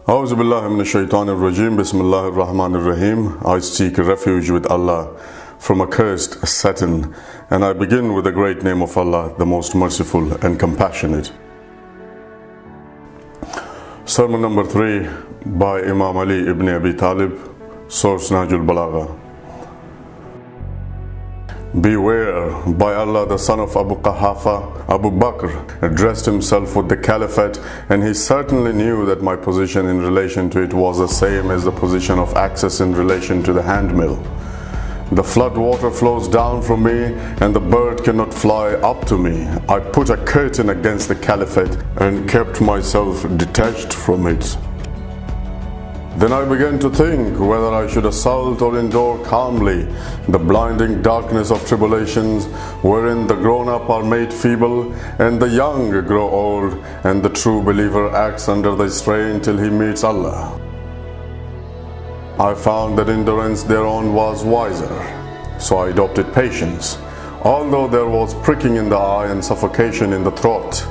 A'udhu billahi minash shaitanir rajim. Bismillahir rahmanir rahim. I seek refuge with Allah from accursed Satan, and I begin with the great name of Allah, the most merciful and compassionate. Sermon number 3 by Imam Ali Ibn-e Abi Talib, source Nahjul Balagha. Beware, by Allah, the son of Abu Quhafa, Abu Bakr, addressed himself with the Caliphate, and he certainly knew that my position in relation to it was the same as the position of access in relation to the handmill. The flood water flows down from me, and the bird cannot fly up to me. I put a curtain against the Caliphate and kept myself detached from it. Then I began to think whether I should assault or endure calmly the blinding darkness of tribulations, wherein the grown-up are made feeble and the young grow old, and the true believer acts under the strain till he meets Allah. I found that endurance thereon was wiser, so I adopted patience, although there was pricking in the eye and suffocation in the throat.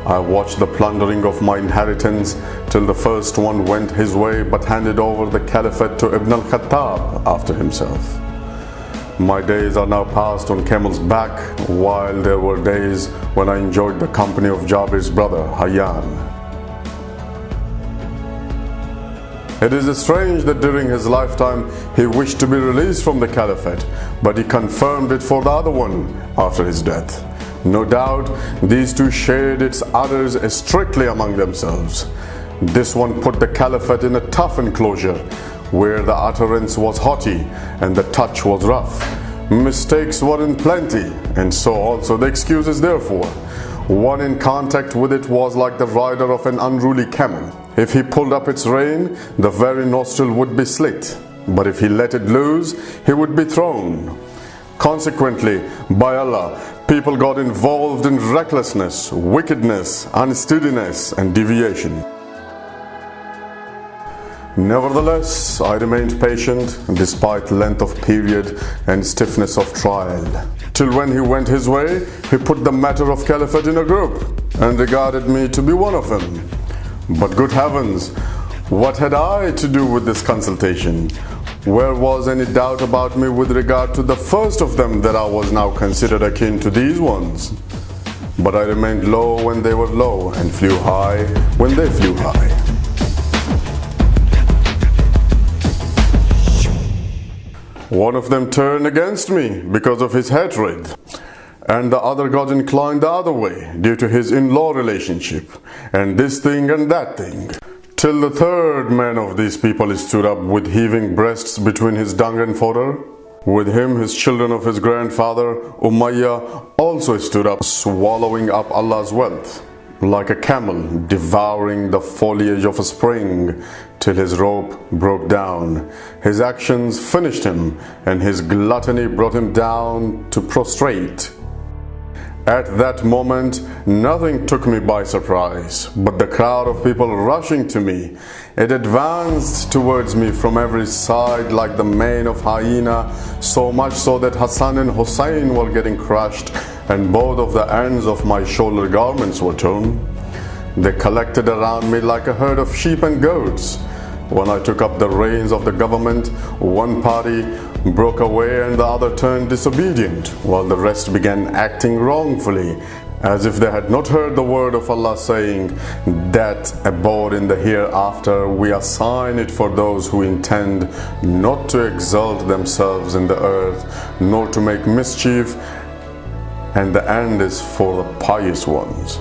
I watched the plundering of my inheritance till the first one went his way, but handed over the Caliphate to Ibn al-Khattab after himself. My days are now passed on camel's back, while there were days when I enjoyed the company of Jabir's brother, Hayyan. It is strange that during his lifetime he wished to be released from the Caliphate, but he confirmed it for the other one after his death. No doubt these two shared its udders strictly among themselves. This one put the Caliphate in a tough enclosure, where the utterance was haughty and the touch was rough. Mistakes were in plenty, and so also the excuses therefore. One in contact with it was like the rider of an unruly camel. If he pulled up its rein, the very nostril would be slit, but if he let it loose, he would be thrown. Consequently, by Allah, people got involved in recklessness, wickedness, unsteadiness, and deviation. Nevertheless, I remained patient despite length of period and stiffness of trial, till when he went his way, he put the matter of Caliphate in a group and regarded me to be one of them. But good heavens, what had I to do with this consultation? Where was any doubt about me with regard to the first of them, that I was now considered akin to these ones? But I remained low when they were low, and flew high when they flew high. One of them turned against me because of his hatred, and the other got inclined the other way due to his in-law relationship, and this thing and that thing. Till the third man of these people stood up with heaving breasts between his dung and fodder. With him his children of his grandfather Umayyah also stood up, swallowing up Allah's wealth, like a camel devouring the foliage of a spring, till his rope broke down. His actions finished him, and his gluttony brought him down to prostrate. At that moment, nothing took me by surprise, but the crowd of people rushing to me. It advanced towards me from every side like the mane of hyena, so much so that Hassan and Hussein were getting crushed, and both of the ends of my shoulder garments were torn. They collected around me like a herd of sheep and goats. When I took up the reins of the government, one party broke away and the other turned disobedient, while the rest began acting wrongfully, as if they had not heard the word of Allah saying that abode in the hereafter we assign it for those who intend not to exalt themselves in the earth, nor to make mischief, and the end is for the pious ones.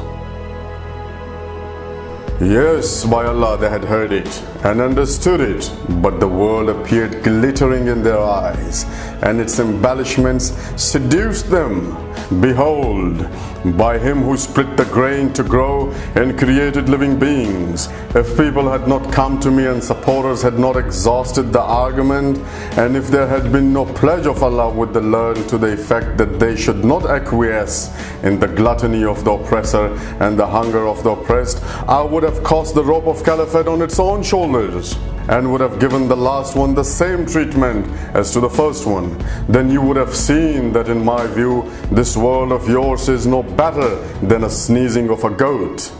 Yes, by Allah, they had heard it and understood it, but the world appeared glittering in their eyes, and its embellishments seduced them. Behold, by him who split the grain to grow and created living beings. If people had not come to me and supporters had not exhausted the argument, and if there had been no pledge of Allah with the learned to the effect that they should not acquiesce in the gluttony of the oppressor and the hunger of the oppressed, I would have cast the rope of Caliphate on its own shoulders, and would have given the last one the same treatment as to the first one. Then you would have seen that in my view this world of yours is no better than a sneezing of a goat.